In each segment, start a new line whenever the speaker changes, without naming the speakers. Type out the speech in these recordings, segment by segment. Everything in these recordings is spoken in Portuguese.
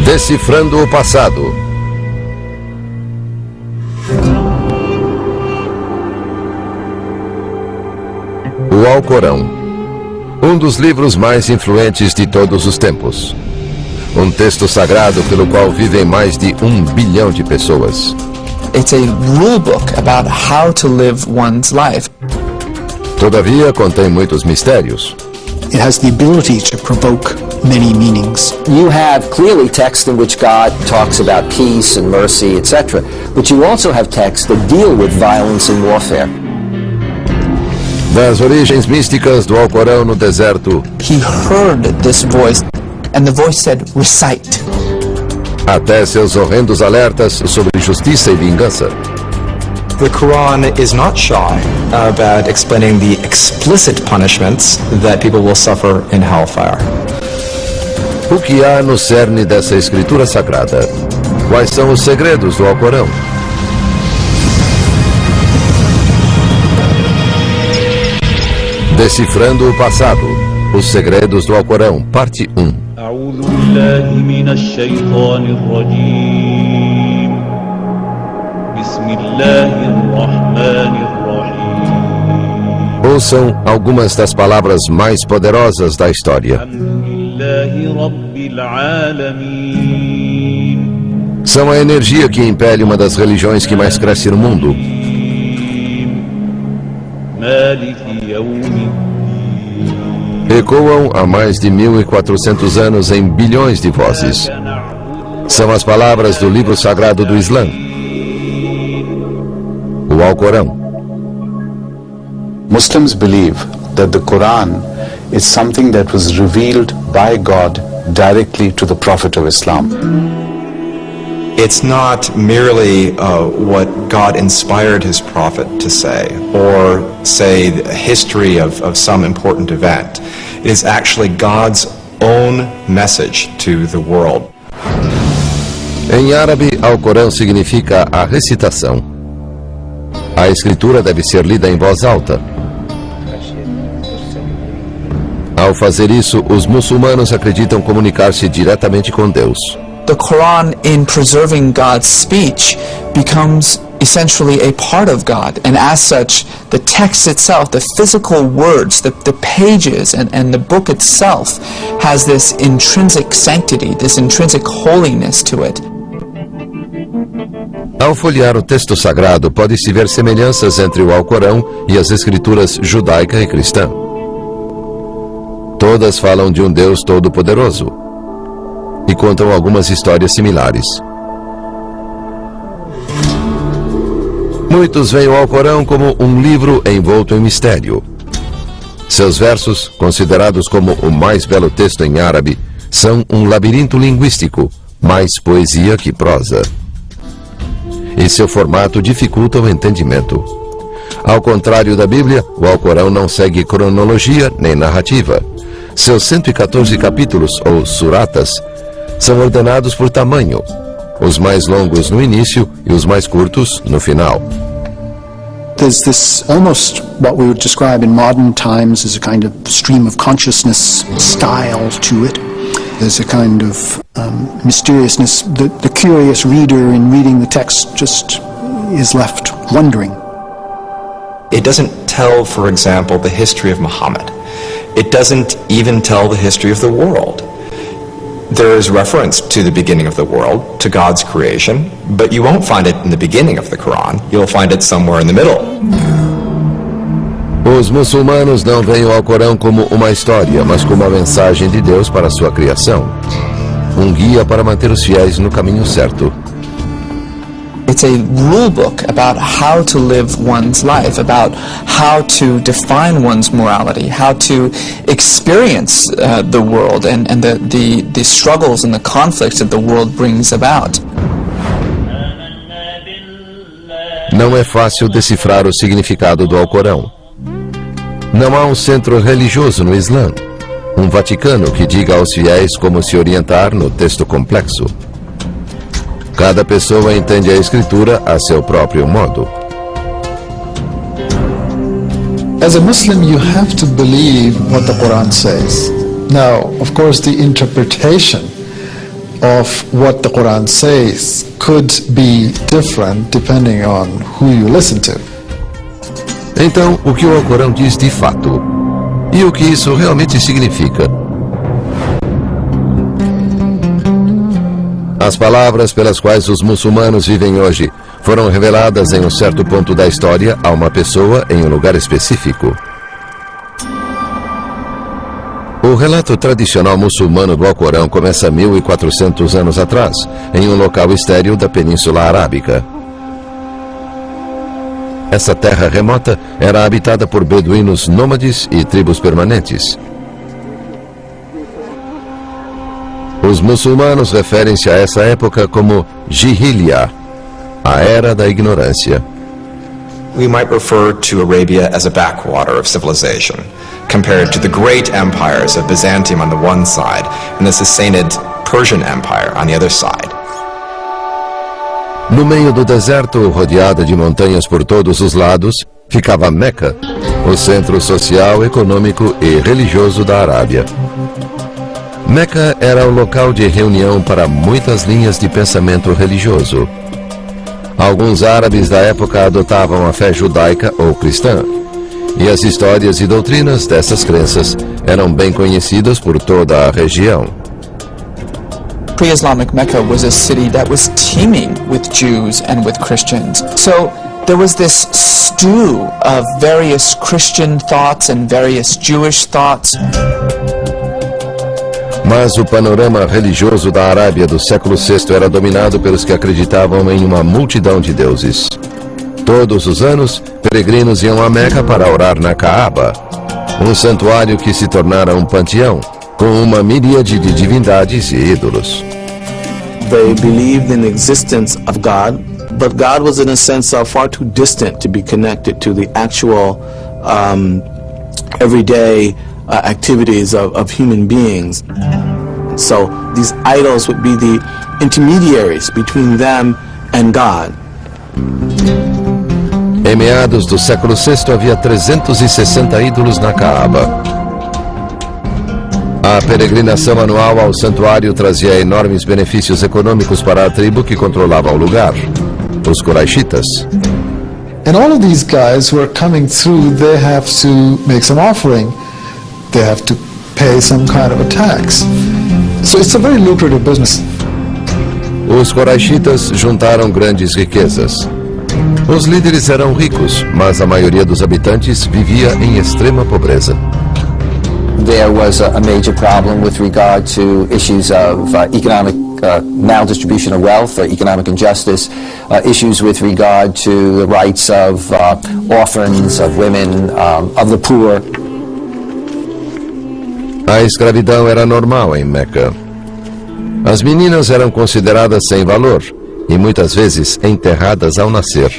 Decifrando o passado. O Alcorão, um dos livros mais influentes de todos os tempos. Um texto sagrado pelo qual vivem mais de 1 bilhão de pessoas.
It's a rule book about how to live one's life.
Todavia, contém muitos mistérios.
It has the ability to provoke many meanings.
You have clearly text in which God talks about peace and mercy, etc. But you also have texts that deal with violence and warfare.
Das origens místicas do Alcorão no deserto,
He heard this voice, and the voice said, recite.
até seus horrendos alertas sobre justiça e vingança.
The Quran is not shy about explaining the explicit punishments that people will suffer in hellfire.
O que há no cerne dessa escritura sagrada? Quais são os segredos do Alcorão? Decifrando o passado. Os segredos do Alcorão, parte 1.
أعوذ بالله من الشيطان الرجيم بسم الله الرحمن الرحيم
Ouçam algumas das palavras mais poderosas da história.
الحمد لله رب العالمين
São a energia que impele uma das religiões que mais cresce no mundo.
مالك يوم الدين
Ecoam há mais de 1400 anos em bilhões de vozes. São as palavras do livro sagrado do Islã, o Alcorão.
Muslims believe that the Quran is something that was revealed by God directly to the Prophet of Islam.
It's not merely what God inspired his prophet to say, or say the history of some important event. It is actually God's own message to the world.
Em árabe, Alcorão significa a recitação. A escritura deve ser lida em voz alta. Ao fazer isso, os muçulmanos acreditam comunicar-se diretamente com Deus.
The Quran, in preserving God's speech, becomes essentially a part of God, and as such, the text itself, the physical words, the pages, and the book itself has this intrinsic sanctity, this intrinsic holiness to it.
Ao folhear o texto sagrado, pode-se ver semelhanças entre o Alcorão e as escrituras judaica e cristã. Todas falam de um Deus todo-poderoso e contam algumas histórias similares. Muitos veem o Alcorão como um livro envolto em mistério. Seus versos, considerados como o mais belo texto em árabe, são um labirinto linguístico, mais poesia que prosa. E seu formato dificulta o entendimento. Ao contrário da Bíblia, o Alcorão não segue cronologia nem narrativa. Seus 114 capítulos, ou suratas, são ordenados por tamanho, os mais longos no início e os mais curtos no final.
There's this almost what we would describe in modern times as a kind of stream of consciousness style to it. There's a kind of mysteriousness. The curious reader in reading the text just is left wondering.
It doesn't tell, for example, the history of Muhammad. It doesn't even tell the history of the world. There is reference to the beginning of the world, to God's creation, but you won't find it in the beginning of the Quran. You'll find it somewhere in the middle.
Os muçulmanos não veem o Alcorão como uma história, mas como uma mensagem de Deus para a sua criação. Um guia para manter os fiéis no caminho certo.
It's a rule book about how to live one's life, about how to define one's morality, how to experience the world and the struggles and the conflicts that the world brings about.
Não é fácil decifrar o significado do Alcorão. Não há um centro religioso no Islã, um Vaticano que diga aos fiéis como se orientar no texto complexo. Cada pessoa entende a escritura a seu próprio modo.
As a Muslim, you have to believe what the Quran says. Now, of course, the interpretation of what the Quran says could be different depending on who you listen to.
Então, o que o Alcorão diz de fato? E o que isso realmente significa? As palavras pelas quais os muçulmanos vivem hoje foram reveladas em um certo ponto da história a uma pessoa em um lugar específico. O relato tradicional muçulmano do Alcorão começa 1400 anos atrás, em um local estéril da Península Arábica. Essa terra remota era habitada por beduínos nômades e tribos permanentes. Os muçulmanos referem-se a essa época como Jahiliya, a era da ignorância.
We might refer to Arabia as a backwater of civilization, compared to the great empires of Byzantium on the one side and the Sassanid Persian Empire on the other side.
No meio do deserto, rodeada de montanhas por todos os lados, ficava Meca, o centro social, econômico e religioso da Arábia. Meca era o local de reunião para muitas linhas de pensamento religioso. Alguns árabes da época adotavam a fé judaica ou cristã, e as histórias e doutrinas dessas crenças eram bem conhecidas por toda a região.
Pre-Islamic Mecca was a city that was teeming with Jews and with Christians. So there was this stew of various Christian thoughts and various Jewish thoughts.
Mas o panorama religioso da Arábia do século VI era dominado pelos que acreditavam em uma multidão de deuses. Todos os anos, peregrinos iam a Meca para orar na Kaaba, um santuário que se tornara um panteão, com uma miríade de divindades e ídolos.
They believed in the existence of God, but God was in a sense far too distant to be connected to the actual everyday activities of human beings. So these idols would be the intermediaries between them and God.
Em meados do século VI havia 360 ídolos na Kaaba. A peregrinação anual ao santuário trazia enormes benefícios econômicos para a tribo que controlava o lugar, os Quraishitas.
And all of these guys who are coming through, they have to make some offering. They have to pay some kind of a tax. So it's a very lucrative business.
Os Quraishitas juntaram grandes riquezas. Os líderes eram ricos, mas a maioria dos habitantes vivia em extrema pobreza.
There was a major problem with regard to issues of economic maldistribution of wealth, economic injustice, issues with regard to the rights of orphans, of women, of the poor.
A escravidão era normal em Meca. As meninas eram consideradas sem valor e muitas vezes enterradas ao nascer.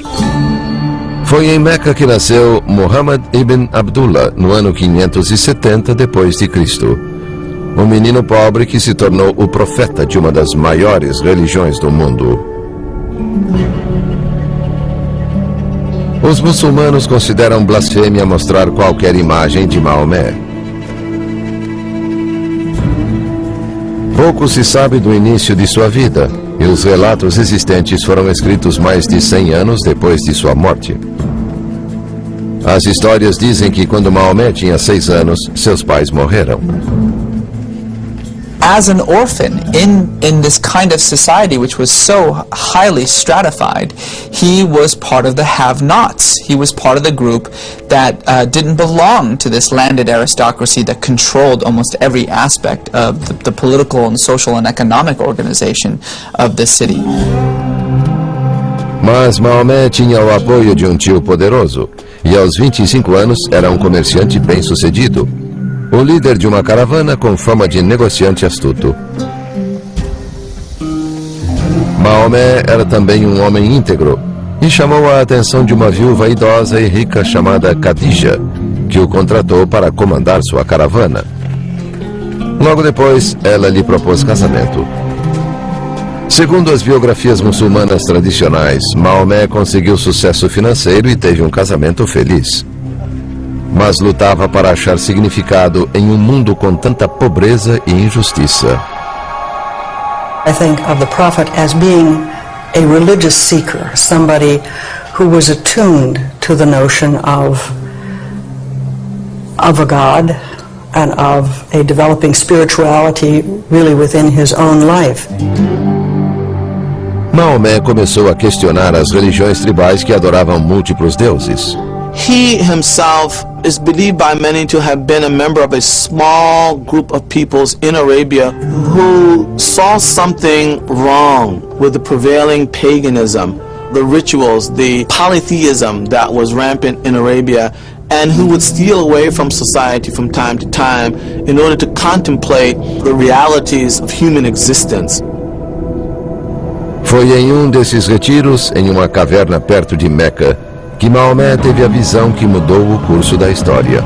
Foi em Meca que nasceu Muhammad ibn Abdullah no ano 570 depois de Cristo, um menino pobre que se tornou o profeta de uma das maiores religiões do mundo. Os muçulmanos consideram blasfêmia mostrar qualquer imagem de Maomé. Pouco se sabe do início de sua vida, e os relatos existentes foram escritos mais de 100 anos depois de sua morte. As histórias dizem que quando Maomé tinha 6 anos, seus pais morreram.
As an orphan in this kind of society which was so highly stratified, he was part of the have-nots. He was part of the group that didn't belong to this landed aristocracy that controlled almost every aspect of the political and social and economic organization of the city.
Mas Maomé tinha o apoio de um tio poderoso, e aos 25 anos era um comerciante bem-sucedido, o líder de uma caravana com fama de negociante astuto. Maomé era também um homem íntegro e chamou a atenção de uma viúva idosa e rica chamada Khadija, que o contratou para comandar sua caravana. Logo depois, ela lhe propôs casamento. Segundo as biografias muçulmanas tradicionais, Maomé conseguiu sucesso financeiro e teve um casamento feliz. Mas lutava para achar significado em um mundo com tanta pobreza e injustiça.
I think of the prophet as being a religious seeker, somebody who was attuned to the notion of a God and of a developing spirituality really within his own life.
Maomé começou a questionar as religiões tribais que adoravam múltiplos deuses.
He himself is believed by many to have been a member of a small group of peoples in Arabia who saw something wrong with the prevailing paganism, the rituals, the polytheism that was rampant in Arabia, and who would steal away from society from time to time in order to contemplate the realities of human existence.
Foi em desses retiros, em uma caverna perto de Meca, que Maomé teve a visão que mudou o curso da história.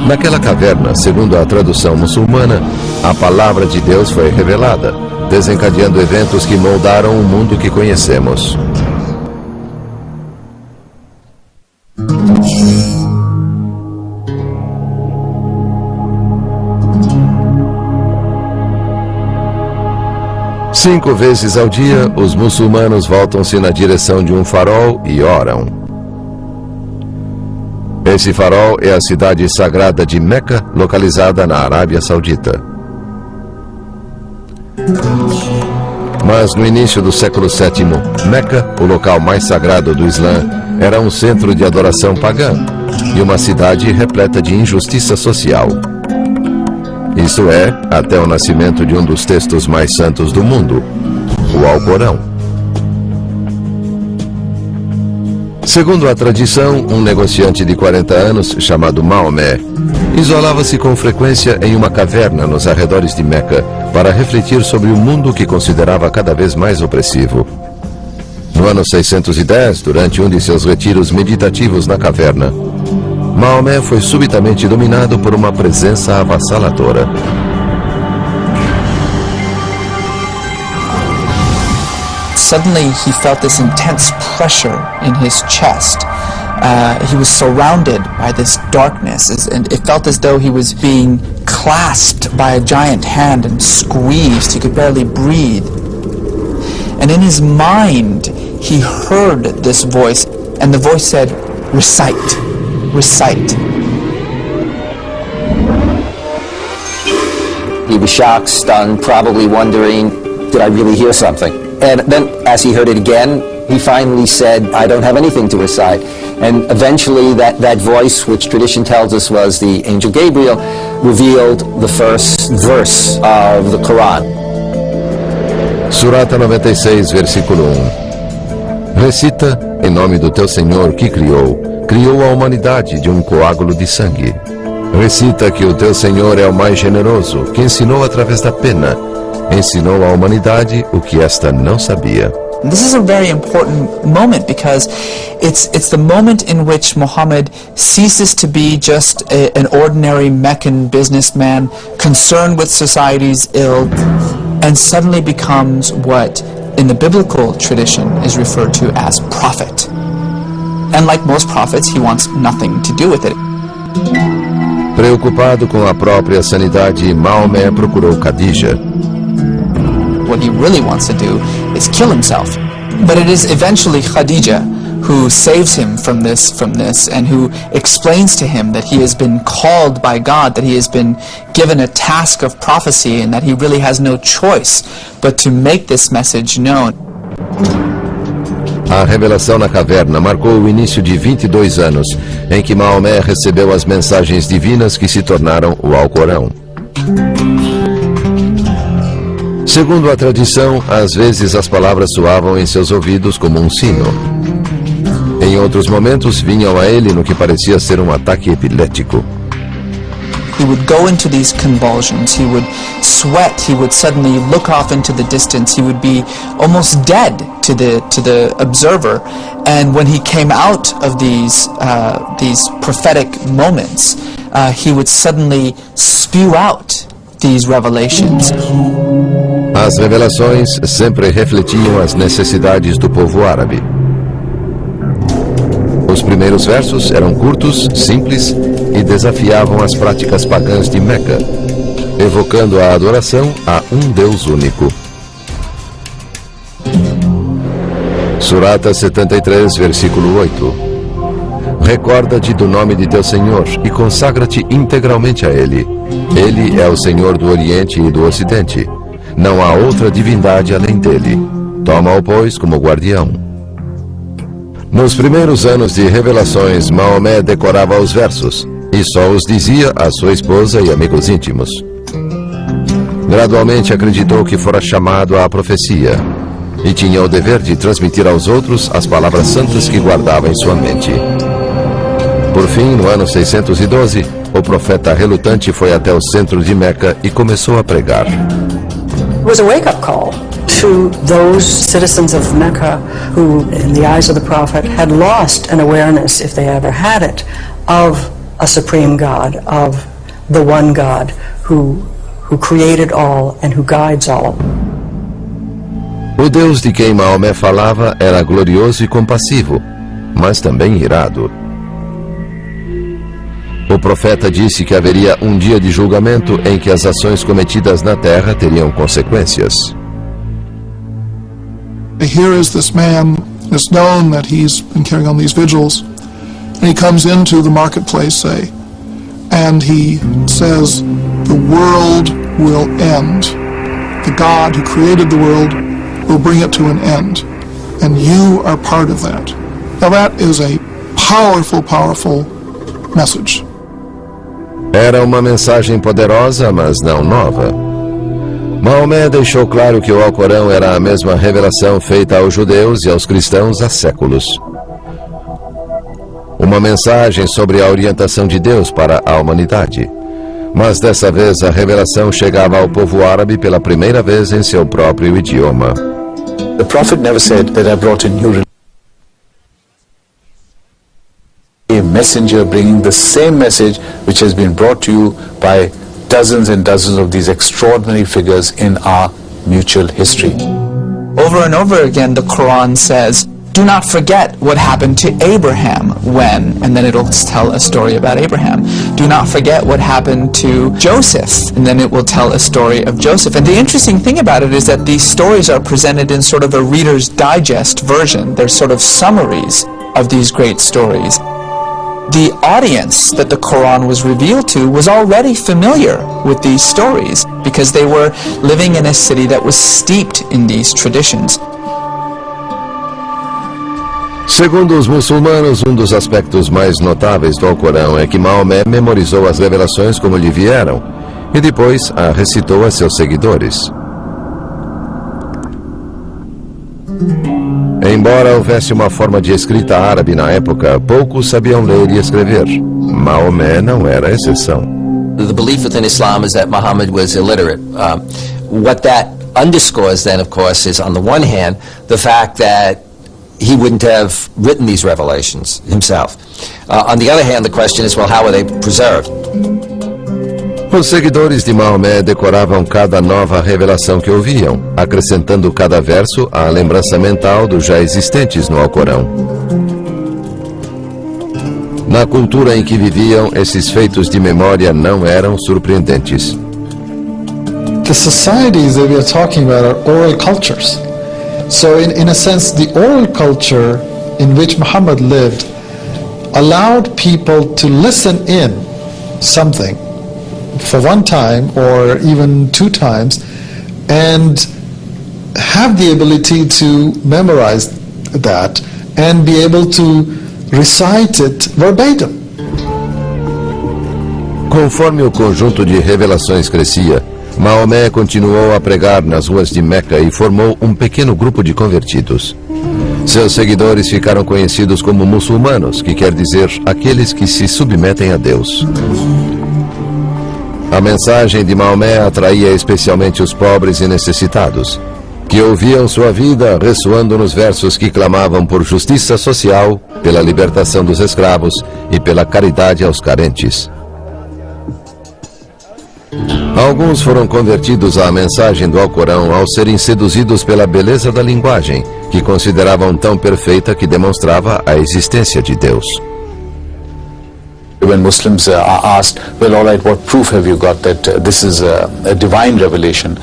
Naquela caverna, segundo a tradução muçulmana, a palavra de Deus foi revelada, desencadeando eventos que moldaram o mundo que conhecemos. Cinco vezes ao dia, os muçulmanos voltam-se na direção de um farol e oram. Esse farol é a cidade sagrada de Meca, localizada na Arábia Saudita. Mas no início do século VII, Meca, o local mais sagrado do Islã, era um centro de adoração pagã e uma cidade repleta de injustiça social. Isto é, até o nascimento de um dos textos mais santos do mundo, o Alcorão. Segundo a tradição, um negociante de 40 anos, chamado Maomé, isolava-se com frequência em uma caverna nos arredores de Meca para refletir sobre o mundo que considerava cada vez mais opressivo. No ano 610, durante um de seus retiros meditativos na caverna, Maomé foi subitamente dominado por uma presença avassaladora.
Suddenly he felt this intense pressure in his chest. He was surrounded by this darkness, and it felt as though he was being clasped by a giant hand and squeezed. He could barely breathe. And in his mind, he heard this voice, and the voice said, "Recite. Recite."
He was shocked, stunned, probably wondering, did I really hear something? And then as he heard it again, he finally said, I don't have anything to recite. And eventually that voice, which tradition tells us was the angel Gabriel, revealed the first verse of the Quran.
Surata 96, versículo 1. Recita, em nome do teu Senhor que criou a humanidade de um coágulo de sangue. Recita que o teu Senhor é o mais generoso, que ensinou através da pena. Ensinou à humanidade o que esta não sabia.
This is a very important moment because it's the moment in which Muhammad ceases to be just an ordinary Meccan businessman concerned with society's ill and suddenly becomes what in the biblical tradition is referred to as prophet. And like most prophets, he wants nothing to do with it.
Preocupado com a própria sanidade, Maomé procurou Khadija.
What he really wants to do is kill himself. But it is eventually Khadija who saves him from this, and who explains to him that he has been called by God, that he has been given a task of prophecy, and that he really has no choice but to make this message known.
A revelação na caverna marcou o início de 22 anos, em que Maomé recebeu as mensagens divinas que se tornaram o Alcorão. Segundo a tradição, às vezes as palavras soavam em seus ouvidos como um sino. Em outros momentos, vinham a ele no que parecia ser um ataque epilético.
He would go into these convulsions, he would sweat, he would suddenly look off into the distance, he would be almost dead to the observer. And when he came out of these prophetic moments, he would suddenly spew out these revelations.
As revelações sempre refletiam as necessidades do povo árabe. Os primeiros versos eram curtos, simples e desafiavam as práticas pagãs de Meca. evocando a adoração a um Deus único. Surata 73, versículo 8. Recorda-te do nome de teu Senhor e consagra-te integralmente a Ele. Ele é o Senhor do Oriente e do Ocidente. Não há outra divindade além dele. Toma-o, pois, como guardião. Nos primeiros anos de revelações, Maomé decorava os versos e só os dizia a sua esposa e amigos íntimos. Gradualmente acreditou que fora chamado à profecia e tinha o dever de transmitir aos outros as palavras santas que guardava em sua mente. Por fim, no ano 612, o profeta relutante foi até o centro de Meca e começou a pregar.
It was a wake-up call to those citizens of Mecca who, in the eyes of the prophet, had lost an awareness, if they ever had it, of a supreme God, of the one God who created all and who guides all.
O Deus de quem Maomé falava era glorioso e compassivo, mas também irado. O profeta disse que haveria um dia de julgamento em que as ações cometidas na terra teriam consequências.
Here is this man, it's known that he's been carrying on these vigils, and he comes into the marketplace, say, and he says, the world will end. The God who created the world will bring it to an end, and you are part of that. Now that is a powerful, powerful message.
Era uma mensagem poderosa, mas não nova. Maomé deixou claro que o Alcorão era a mesma revelação feita aos judeus e aos cristãos há séculos. Uma mensagem sobre a orientação de Deus para a humanidade. Mas dessa vez a revelação chegava ao povo árabe pela primeira vez em seu próprio idioma.
The prophet never said that I brought a new religion. A messenger bringing the same message which has been brought to you by dozens and dozens of these extraordinary figures in our mutual history.
Over and over again, the Quran says, do not forget what happened to Abraham when, and then it'll tell a story about Abraham. Do not forget what happened to Joseph, and then it will tell a story of Joseph. And the interesting thing about it is that these stories are presented in sort of a Reader's Digest version. They're sort of summaries of these great stories. The audience that the Quran was revealed to was already familiar with these stories because they were living in a city that was steeped in these traditions.
Segundo os muçulmanos, um dos aspectos mais notáveis do Alcorão é que Maomé memorizou as revelações como lhe vieram e depois a recitou a seus seguidores. Embora houvesse uma forma de escrita árabe na época, poucos sabiam ler e escrever. Maomé não era exceção.
The belief within Islam is that Muhammad was illiterate. What that underscores then, of course, is on the one hand, the fact that he wouldn't have written these revelations himself. On the other hand, the question is, well, how were they preserved?
Os seguidores de Maomé decoravam cada nova revelação que ouviam, acrescentando cada verso à lembrança mental dos já existentes no Alcorão. Na cultura em que viviam, esses feitos de memória não eram surpreendentes.
The societies that we are talking about are oral cultures. So in a sense, the oral culture in which Muhammad lived allowed people to listen in something for one time or even two times and have the ability to memorize that and be able to recite it verbatim.
Conforme o conjunto de revelações crescia, Maomé continuou a pregar nas ruas de Meca e formou um pequeno grupo de convertidos. Seus seguidores ficaram conhecidos como muçulmanos, que quer dizer aqueles que se submetem a Deus. A mensagem de Maomé atraía especialmente os pobres e necessitados, que ouviam sua vida ressoando nos versos que clamavam por justiça social, pela libertação dos escravos e pela caridade aos carentes. Alguns foram convertidos à mensagem do Alcorão ao serem seduzidos pela beleza da linguagem, que consideravam tão perfeita que demonstrava a existência de Deus.
When Muslims are asked, well, all right, what proof have you got that this is a divine revelation?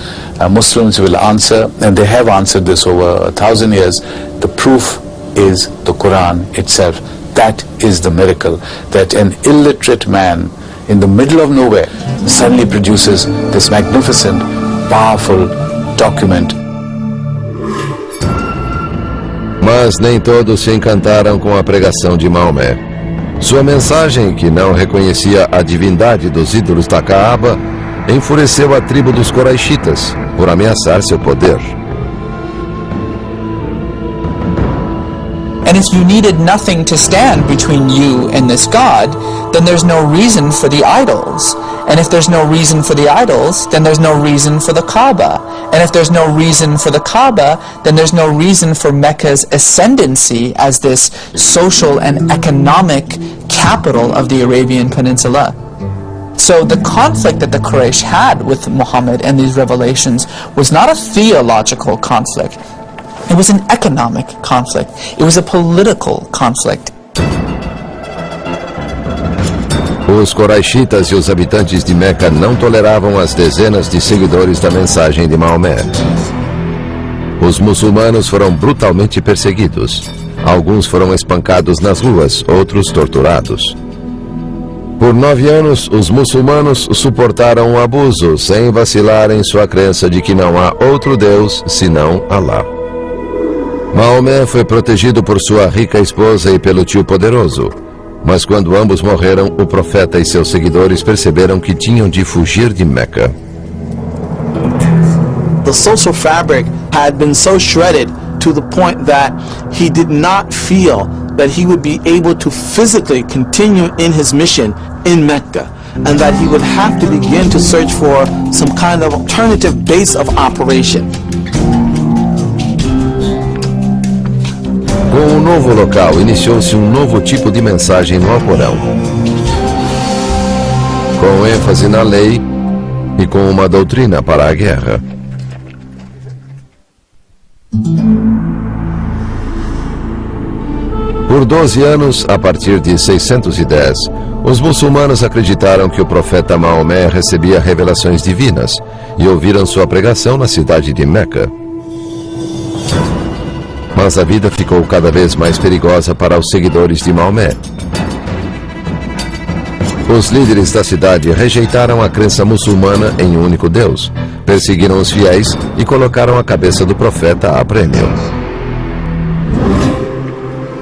Muslims will answer, and they have answered this over 1,000 years, the proof is the Quran itself. That is the miracle, that an illiterate man in the middle of nowhere suddenly produces this magnificent, powerful document.
Mas nem todos se encantaram com a pregação de Maomé. Sua mensagem, que não reconhecia a divindade dos ídolos da Kaaba, enfureceu a tribo dos Quraishitas por ameaçar seu poder.
And if you needed nothing to stand between you and this God, then there's no reason for the idols. And if there's no reason for the idols, then there's no reason for the Kaaba. And if there's no reason for the Kaaba, then there's no reason for Mecca's ascendancy as this social and economic capital of the Arabian Peninsula. So the conflict that the Quraysh had with Muhammad and these revelations was not a theological conflict. It was an economic conflict. It was a political conflict.
Os Quraishitas e os habitantes de Meca não toleravam as dezenas de seguidores da mensagem de Maomé. Os muçulmanos foram brutalmente perseguidos. Alguns foram espancados nas ruas, outros torturados. Por 9 anos, os muçulmanos suportaram o abuso sem vacilar em sua crença de que não há outro Deus senão Alá. Maomé foi protegido por sua rica esposa e pelo tio poderoso. Mas quando ambos morreram, o profeta e seus seguidores perceberam que tinham de fugir de Meca.
The social fabric had been so shredded to the point that he did not feel that he would be able to physically continue in his mission in Mecca, and that he would have to begin to search for some kind of alternative base of operation.
Com o novo local, iniciou-se um novo tipo de mensagem no Alcorão, com ênfase na lei e com uma doutrina para a guerra. Por 12 anos, a partir de 610, os muçulmanos acreditaram que o profeta Maomé recebia revelações divinas e ouviram sua pregação na cidade de Meca. Mas a vida ficou cada vez mais perigosa para os seguidores de Maomé. Os líderes da cidade rejeitaram a crença muçulmana em um único Deus, perseguiram os fiéis e colocaram a cabeça do profeta a prêmio.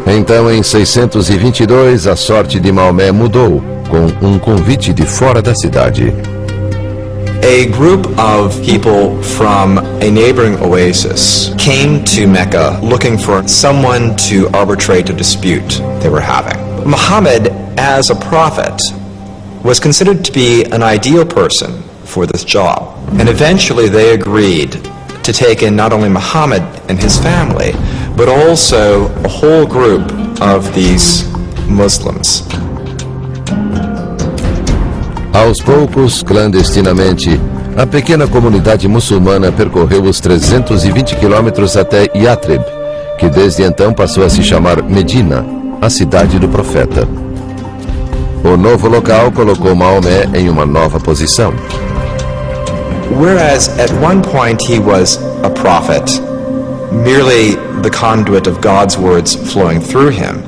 Então, em 622, a sorte de Maomé mudou, com um convite de fora da cidade.
A group of people from a neighboring oasis came to Mecca looking for someone to arbitrate a dispute they were having. Muhammad, as a prophet, was considered to be an ideal person for this job. And eventually they agreed to take in not only Muhammad and his family, but also a whole group of these Muslims.
Aos poucos, clandestinamente, a pequena comunidade muçulmana percorreu os 320 quilômetros até Yatrib, que desde então passou a se chamar Medina, a cidade do profeta. O novo local colocou Maomé em uma nova posição.
Whereas at one point he was a prophet, merely the conduit of God's words flowing through him,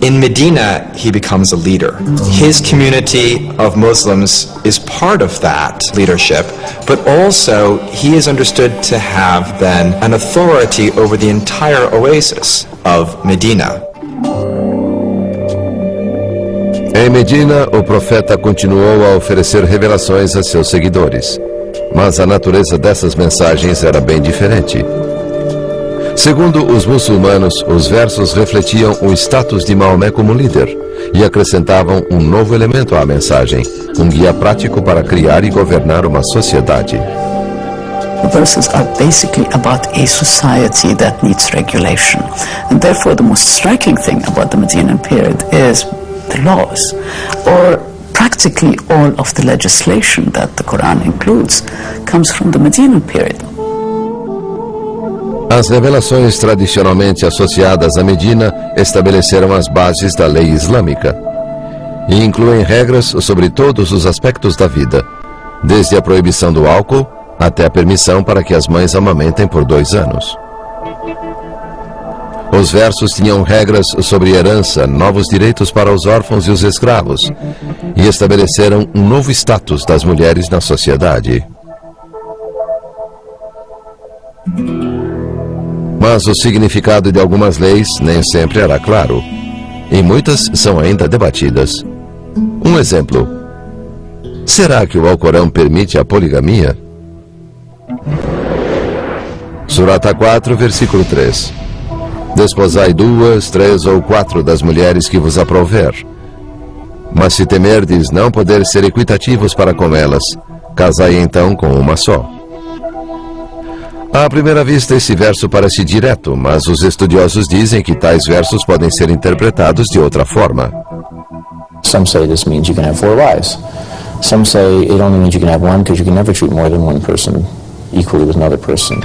in Medina, he becomes a leader. His community of Muslims is part of that leadership, but also he is understood to have then an authority over the entire oasis of Medina.
Em Medina, o profeta continuou a oferecer revelações a seus seguidores, mas a natureza dessas mensagens era bem diferente. Segundo os muçulmanos, os versos refletiam o status de Maomé como líder e acrescentavam um novo elemento à mensagem, um guia prático para criar e governar uma sociedade.
The verses are basically about a society that needs regulation, and therefore the most striking thing about the Medinan period is the laws, or practically all of the legislation that the Quran includes comes from the Medinan period.
As revelações tradicionalmente associadas a Medina estabeleceram as bases da lei islâmica. e incluem regras sobre todos os aspectos da vida, desde a proibição do álcool até a permissão para que as mães amamentem por 2 anos. Os versos tinham regras sobre herança, novos direitos para os órfãos e os escravos, e estabeleceram um novo status das mulheres na sociedade. Mas o significado de algumas leis nem sempre era claro, e muitas são ainda debatidas. Um exemplo: será que o Alcorão permite a poligamia? Surata 4, versículo 3. Desposai 2, 3 ou 4 das mulheres que vos aprouver. Mas se temerdes não poder ser equitativos para com elas, casai então com uma só. À primeira vista, esse verso parece direto, mas os estudiosos dizem que tais versos podem ser interpretados de outra forma.
Some say this means you can have 4 wives. Some say it only means you can have one because you can never treat more than one person equally with another person.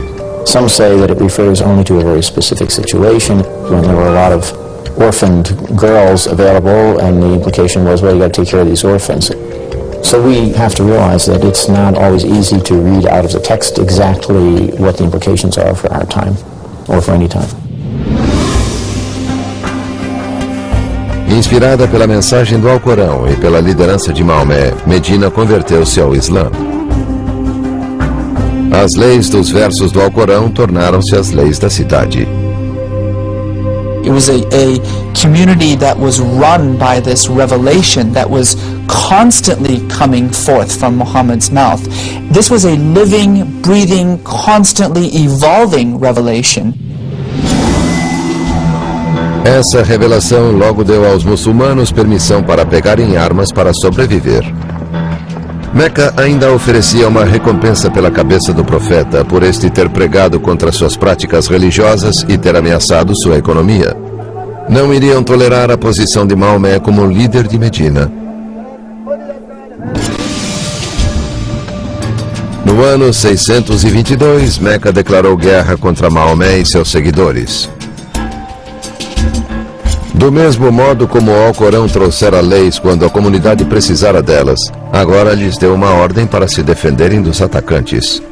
Some say that it refers only to a very specific situation when there were a lot of orphaned girls available, and the implication was, well, you got to take care of these orphans. So we have to realize that it's not always easy to read out of the text exactly what the implications are for our time, or for any time.
Inspirada pela mensagem do Alcorão e pela liderança de Maomé, Medina converteu-se ao Islã. As leis dos versos do Alcorão tornaram-se as leis da cidade.
It was a community that was run by this revelation that was constantly coming forth from Muhammad's mouth. This was a living, breathing, constantly evolving revelation.
Essa revelação logo deu aos muçulmanos permissão para pegarem armas para sobreviver. Meca ainda oferecia uma recompensa pela cabeça do profeta por este ter pregado contra suas práticas religiosas e ter ameaçado sua economia. Não iriam tolerar a posição de Maomé como líder de Medina. No ano 622, Meca declarou guerra contra Maomé e seus seguidores. Do mesmo modo como o Alcorão trouxera leis quando a comunidade precisara delas, agora lhes deu uma ordem para se defenderem dos atacantes.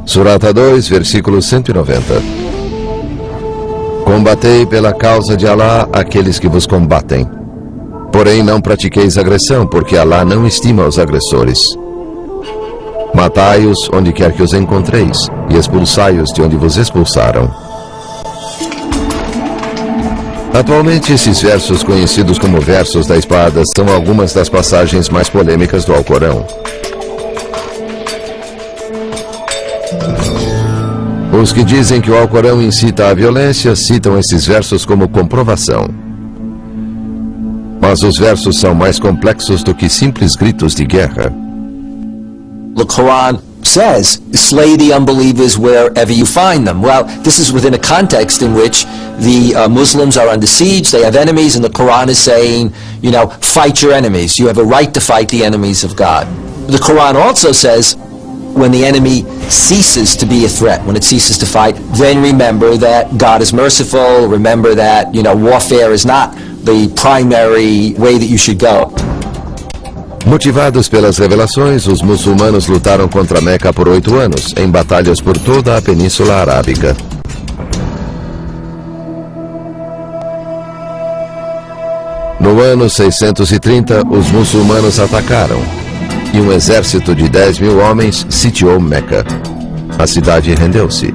Surata 2, versículo 190. Combatei pela causa de Alá aqueles que vos combatem. Porém não pratiqueis agressão, porque Alá não estima os agressores. Matai-os onde quer que os encontreis, e expulsai-os de onde vos expulsaram. Atualmente, esses versos, conhecidos como versos da espada, são algumas das passagens mais polêmicas do Alcorão. Os que dizem que o Alcorão incita à violência citam esses versos como comprovação. Mas os versos são mais complexos do que simples gritos de guerra.
The Quran says, slay the unbelievers wherever you find them. Well, this is within a context in which the Muslims are under siege, they have enemies, and the Quran is saying, you know, fight your enemies. You have a right to fight the enemies of God. The Quran also says, when the enemy ceases to be a threat, when it ceases to fight, then remember that God is merciful, remember that, you know, warfare is not the primary way that you should go.
Motivados pelas revelações, os muçulmanos lutaram contra Meca por 8 anos, em batalhas por toda a Península Arábica. No ano 630, os muçulmanos atacaram, e um exército de 10.000 homens sitiou Meca. A cidade rendeu-se.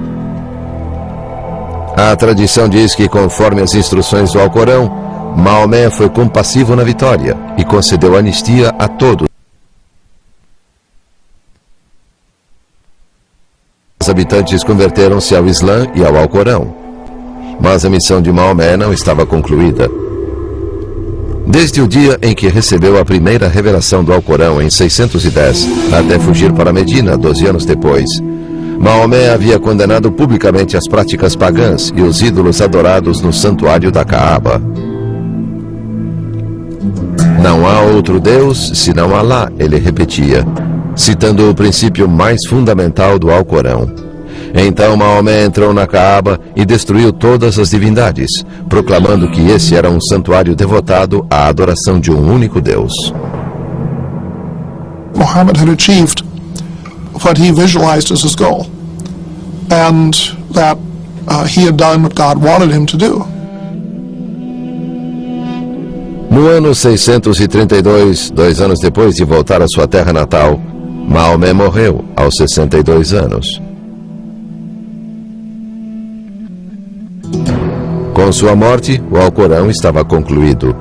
A tradição diz que, conforme as instruções do Alcorão, Maomé foi compassivo na vitória e concedeu anistia a todos. Os habitantes converteram-se ao Islã e ao Alcorão. Mas a missão de Maomé não estava concluída. Desde o dia em que recebeu a primeira revelação do Alcorão em 610, até fugir para Medina 12 anos depois, Maomé havia condenado publicamente as práticas pagãs e os ídolos adorados no santuário da Caaba. Não há outro Deus senão Alá, ele repetia, citando o princípio mais fundamental do Alcorão. Então Maomé entrou na Caaba e destruiu todas as divindades, proclamando que esse era um santuário devotado à adoração de um único Deus.
Muhammad had achieved what he visualized as his goal, and that he had done what God wanted him to do.
No ano 632, 2 anos depois de voltar à sua terra natal, Maomé morreu aos 62 anos. Com sua morte, o Alcorão estava concluído.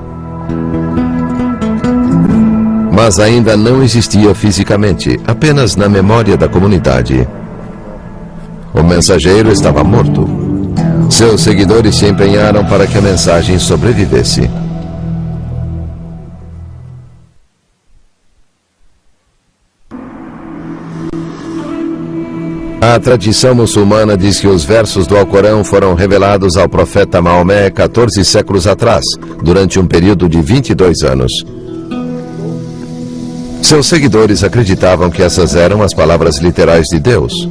Mas ainda não existia fisicamente, apenas na memória da comunidade. O mensageiro estava morto. Seus seguidores se empenharam para que a mensagem sobrevivesse. A tradição muçulmana diz que os versos do Alcorão foram revelados ao profeta Maomé 14 séculos atrás, durante um período de 22 anos. Seus seguidores acreditavam que essas eram as palavras literais de Deus.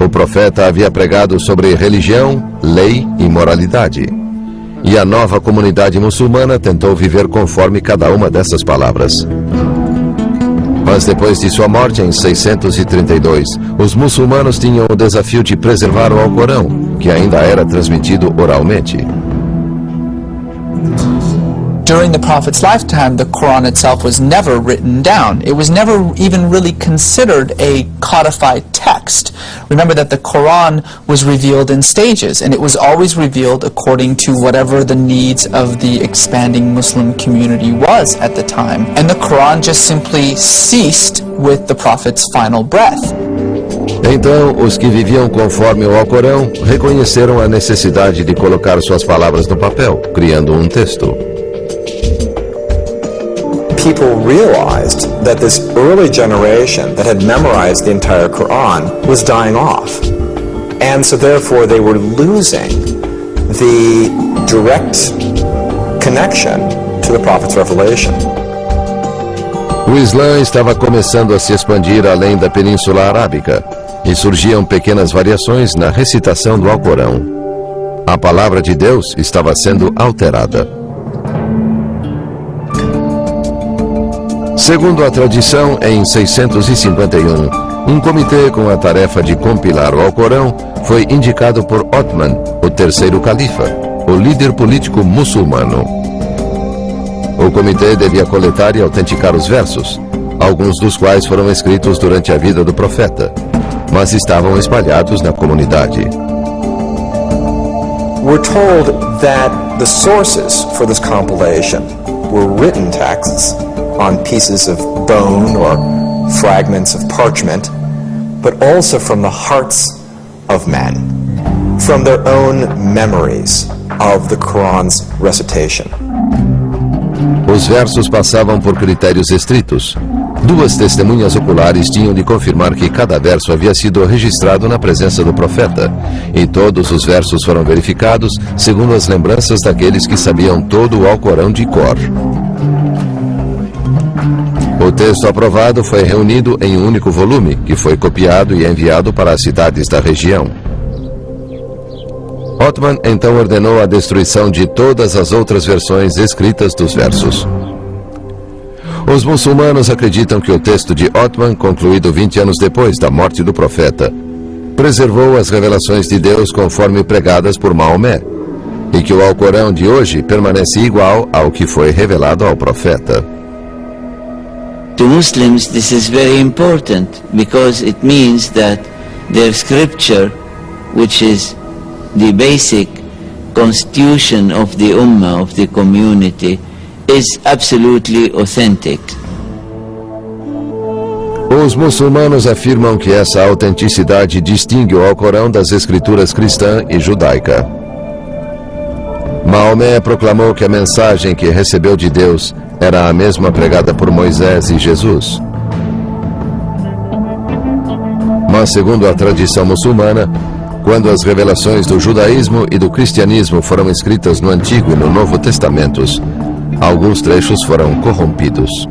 O profeta havia pregado sobre religião, lei e moralidade. E a nova comunidade muçulmana tentou viver conforme cada uma dessas palavras. Mas depois de sua morte em 632, os muçulmanos tinham o desafio de preservar o Alcorão, que ainda era transmitido oralmente.
During the Prophet's lifetime, the Quran itself was never written down. It was never even really considered a codified text. Remember that the Quran was revealed in stages, and it was always revealed according to whatever the needs of the expanding Muslim community was at the time. And the Quran just simply ceased with the Prophet's final breath.
Então, os que viviam conforme o Alcorão reconheceram a necessidade de colocar suas palavras no papel, criando um texto.
People realized that this early generation that had memorized the entire Quran was dying off. And so therefore they were losing the direct connection to the Prophet's revelation.
O Islã estava começando a se expandir além da Península Arábica e surgiam pequenas variações na recitação do Alcorão. A palavra de Deus estava sendo alterada. Segundo a tradição, em 651, um comitê com a tarefa de compilar o Alcorão foi indicado por Othman, o terceiro califa, o líder político muçulmano. O comitê devia coletar e autenticar os versos, alguns dos quais foram escritos durante a vida do profeta, mas estavam espalhados na comunidade.
We're told that the sources for this compilation were written texts on pieces of bone or fragments of parchment, but also from the hearts of men, from their own memories of the Quran's recitation.
Os versos passavam por critérios estritos. 2 testemunhas oculares tinham de confirmar que cada verso havia sido registrado na presença do profeta, e todos os versos foram verificados segundo as lembranças daqueles que sabiam todo o Alcorão de cor. O texto aprovado foi reunido em um único volume, que foi copiado e enviado para as cidades da região. Othman então ordenou a destruição de todas as outras versões escritas dos versos. Os muçulmanos acreditam que o texto de Othman, concluído 20 anos depois da morte do profeta, preservou as revelações de Deus conforme pregadas por Maomé, e que o Alcorão de hoje permanece igual ao que foi revelado ao profeta.
To Muslims, this is very important because it means that their scripture, which is the basic constitution of the ummah, of the community, is absolutely authentic.
Os muçulmanos afirmam que essa autenticidade distingue o Alcorão das escrituras cristã e judaica. Maomé proclamou que a mensagem que recebeu de Deus era a mesma pregada por Moisés e Jesus. Mas, segundo a tradição muçulmana, quando as revelações do judaísmo e do cristianismo foram escritas no Antigo e no Novo Testamentos, alguns trechos foram corrompidos.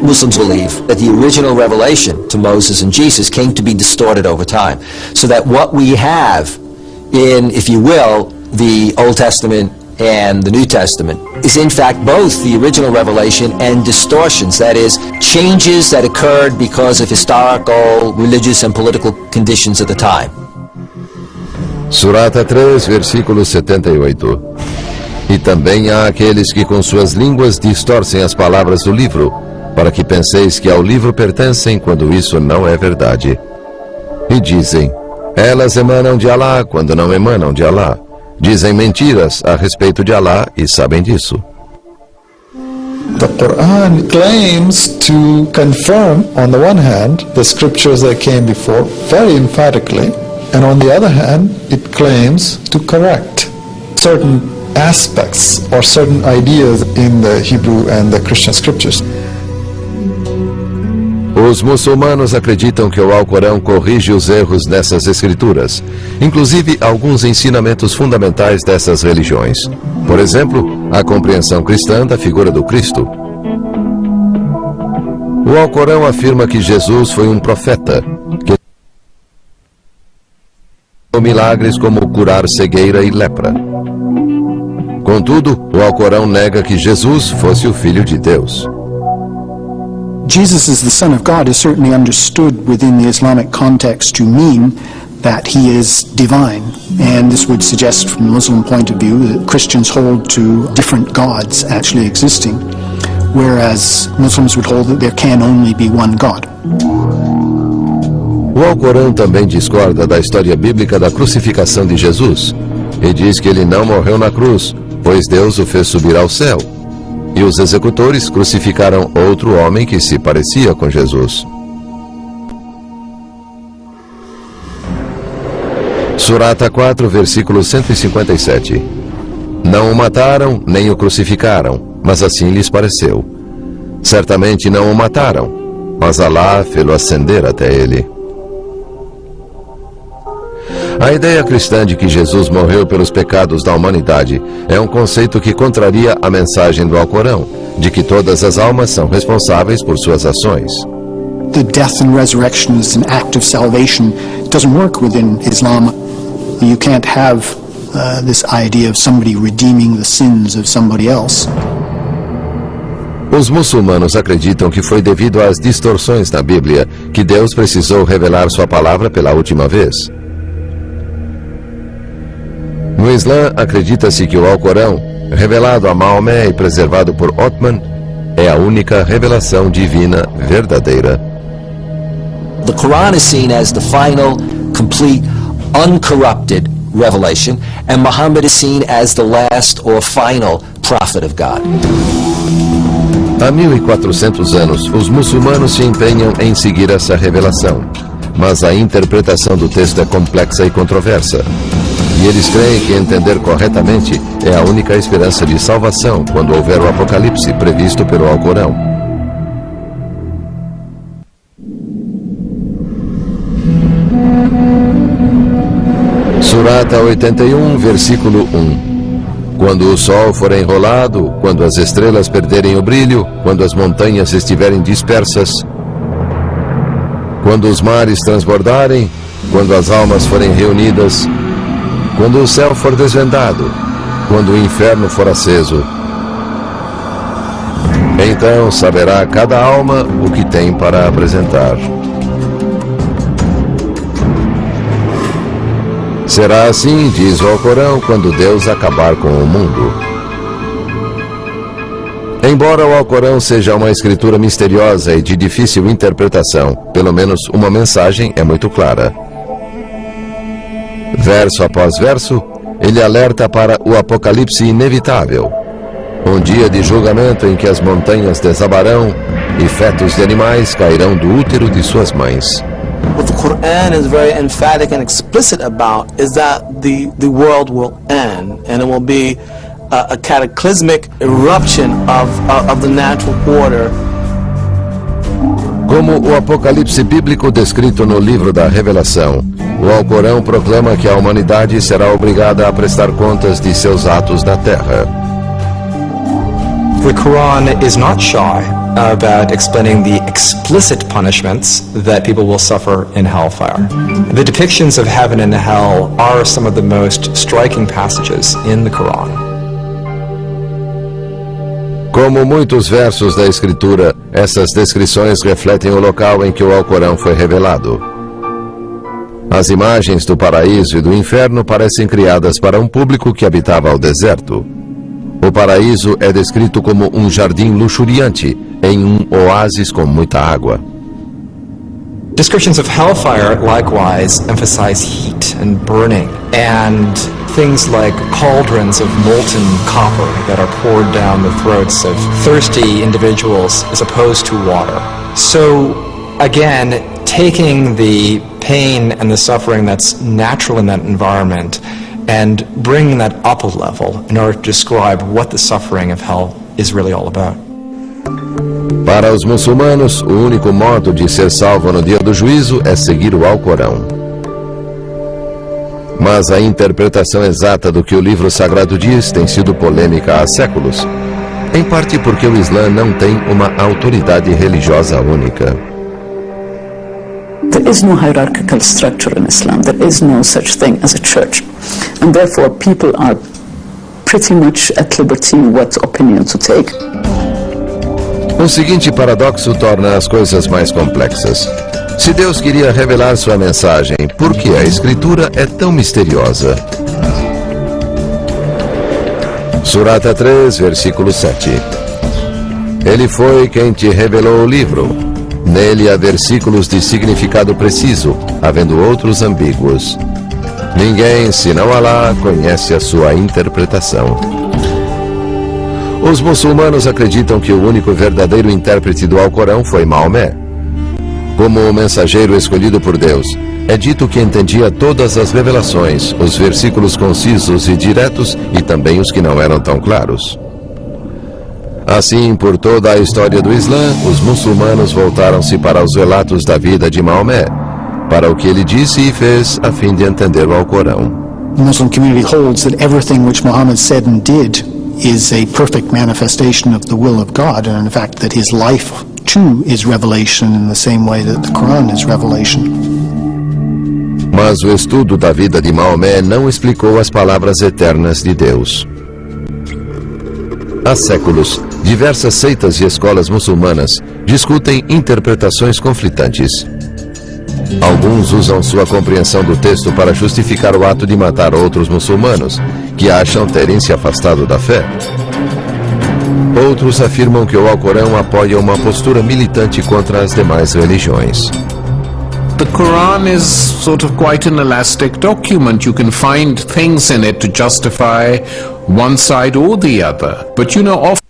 Muslims believe that the original revelation to Moses and Jesus came to be distorted over time. So that what we have in, if you will, the Old Testament and the New Testament is in fact both the original revelation and distortions, that is, changes that occurred because of historical, religious and political conditions of the time.
Surata 3, versículo 78. E também há aqueles que com suas línguas distorcem as palavras do livro, para que penseis que ao livro pertencem quando isso não é verdade. E dizem, elas emanam de Alá quando não emanam de Alá. Dizem mentiras a respeito de Alá e sabem disso.
The Quran claims to confirm, on the one hand, the scriptures that came before very emphatically, and on the other hand, it claims to correct certain aspects or certain ideas in the Hebrew and the Christian scriptures.
Os muçulmanos acreditam que o Alcorão corrige os erros nessas escrituras, inclusive alguns ensinamentos fundamentais dessas religiões. Por exemplo, a compreensão cristã da figura do Cristo. O Alcorão afirma que Jesus foi um profeta, que fez milagres como curar cegueira e lepra. Contudo, o Alcorão nega que Jesus fosse o Filho de Deus.
Jesus as the Son of God is certainly understood within the Islamic context to mean that he is divine. And this would suggest from the Muslim point of view that Christians hold to different gods actually existing, whereas Muslims would hold that there can only be one God.
O Alcorão também discorda da história bíblica da crucificação de Jesus e diz que ele não morreu na cruz, pois Deus o fez subir ao céu. E os executores crucificaram outro homem que se parecia com Jesus. Surata 4, versículo 157. Não o mataram, nem o crucificaram, mas assim lhes pareceu. Certamente não o mataram, mas Alá fê-lo ascender até ele. A ideia cristã de que Jesus morreu pelos pecados da humanidade é um conceito que contraria a mensagem do Alcorão, de que todas as almas são responsáveis por suas ações.
The death and resurrection is an act of salvation. It doesn't work within Islam. You can't have this idea of somebody redeeming the sins of somebody else.
Os muçulmanos acreditam que foi devido às distorções na Bíblia que Deus precisou revelar sua palavra pela última vez. No Islã, acredita-se que o Alcorão, revelado a Maomé e preservado por Othman, é a única revelação divina verdadeira.
The Quran is seen as the final, complete, uncorrupted revelation, and Muhammad is seen as the last or final prophet of God.
Há 1400 anos, os muçulmanos se empenham em seguir essa revelação, mas a interpretação do texto é complexa e controversa. E eles creem que entender corretamente é a única esperança de salvação quando houver o Apocalipse previsto pelo Alcorão. Surata 81, versículo 1. Quando o sol for enrolado, quando as estrelas perderem o brilho, quando as montanhas estiverem dispersas, quando os mares transbordarem, quando as almas forem reunidas, quando o céu for desvendado, quando o inferno for aceso, então saberá cada alma o que tem para apresentar. Será assim, diz o Alcorão, quando Deus acabar com o mundo. Embora o Alcorão seja uma escritura misteriosa e de difícil interpretação, pelo menos uma mensagem é muito clara. Verso após verso, ele alerta para o apocalipse inevitável, um dia de julgamento em que as montanhas desabarão e fetos de animais cairão do útero de suas mães.
What the Quran is very emphatic and explicit about is that the world will end, and it will be a cataclysmic eruption of the natural order.
Como o apocalipse bíblico descrito no livro da Revelação, o Alcorão proclama que a humanidade será obrigada a prestar contas de seus atos na Terra.
The Quran is not shy about explaining the explicit punishments that people will suffer in hellfire. The depictions of heaven and hell are some of the most striking passages in the Quran.
Como muitos versos da Escritura, essas descrições refletem o local em que o Alcorão foi revelado. As imagens do paraíso e do inferno parecem criadas para um público que habitava o deserto. O paraíso é descrito como um jardim luxuriante em um oásis com muita água.
Descriptions of hellfire likewise emphasize heat and burning, and things like cauldrons of molten copper that are poured down the throats of thirsty individuals as opposed to water. So, again, taking the pain and the suffering that's natural in that environment and bringing that up a level in order to describe what the suffering of hell is really all about.
Para os muçulmanos, o único modo de ser salvo no dia do juízo é seguir o Alcorão. Mas a interpretação exata do que o livro sagrado diz tem sido polêmica há séculos, em parte porque o Islã não tem uma autoridade religiosa única.
There is no hierarchical structure in Islam. There is no such thing as a church. And therefore people are pretty much at liberty what opinion to take.
O seguinte paradoxo torna as coisas mais complexas. Se Deus queria revelar sua mensagem, por que a Escritura é tão misteriosa? Surata 3, versículo 7. Ele foi quem te revelou o livro. Nele há versículos de significado preciso, havendo outros ambíguos. Ninguém, senão Alá, conhece a sua interpretação. Os muçulmanos acreditam que o único verdadeiro intérprete do Alcorão foi Maomé. Como o mensageiro escolhido por Deus, é dito que entendia todas as revelações, os versículos concisos e diretos e também os que não eram tão claros. Assim, por toda a história do Islã, os muçulmanos voltaram-se para os relatos da vida de Maomé, para o que ele disse e fez a fim de entender o Alcorão.
The Muslim community holds that everything which Muhammad said and did is a perfect manifestation of the will of God, and in fact that his life too is revelation in the same way that the Quran is revelation.
Mas o estudo da vida de Maomé não explicou as palavras eternas de Deus. Há séculos, diversas seitas e escolas muçulmanas discutem interpretações conflitantes. Alguns usam sua compreensão do texto para justificar o ato de matar outros muçulmanos, que acham terem se afastado da fé. Outros afirmam que o Alcorão apoia uma postura militante contra as demais religiões.
The Quran is sort of quite an elastic document. You can find things in it to justify one side or the other. But you know, often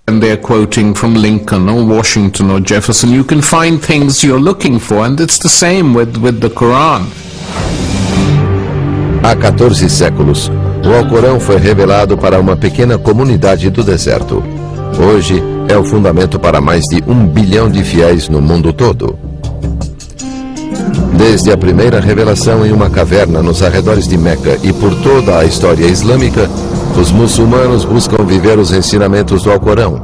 when they're quoting from Lincoln or Washington or Jefferson, you can find things you're looking for, and it's the same with the Quran.
Há 14 séculos, o Alcorão foi revelado para uma pequena comunidade do deserto. Hoje, é o fundamento para mais de 1 bilhão de fiéis no mundo todo. Desde a primeira revelação em uma caverna nos arredores de Meca e por toda a história islâmica, os muçulmanos buscam viver os ensinamentos do Alcorão.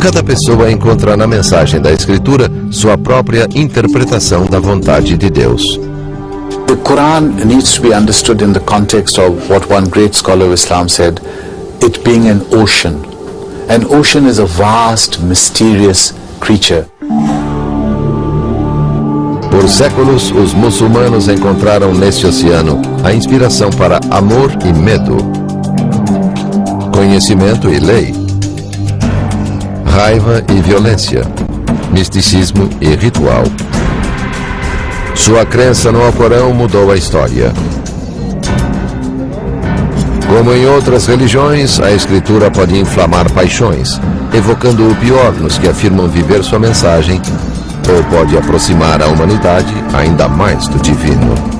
Cada pessoa encontra na mensagem da Escritura sua própria interpretação da vontade de Deus.
The Quran needs to be understood in the context of what one great scholar of Islam said, it being an ocean. An ocean is a vast, mysterious creature.
Por séculos, os muçulmanos encontraram neste oceano a inspiração para amor e medo, conhecimento e lei, raiva e violência, misticismo e ritual. Sua crença no Alcorão mudou a história. Como em outras religiões, a Escritura pode inflamar paixões, evocando o pior nos que afirmam viver sua mensagem, ou pode aproximar a humanidade ainda mais do divino.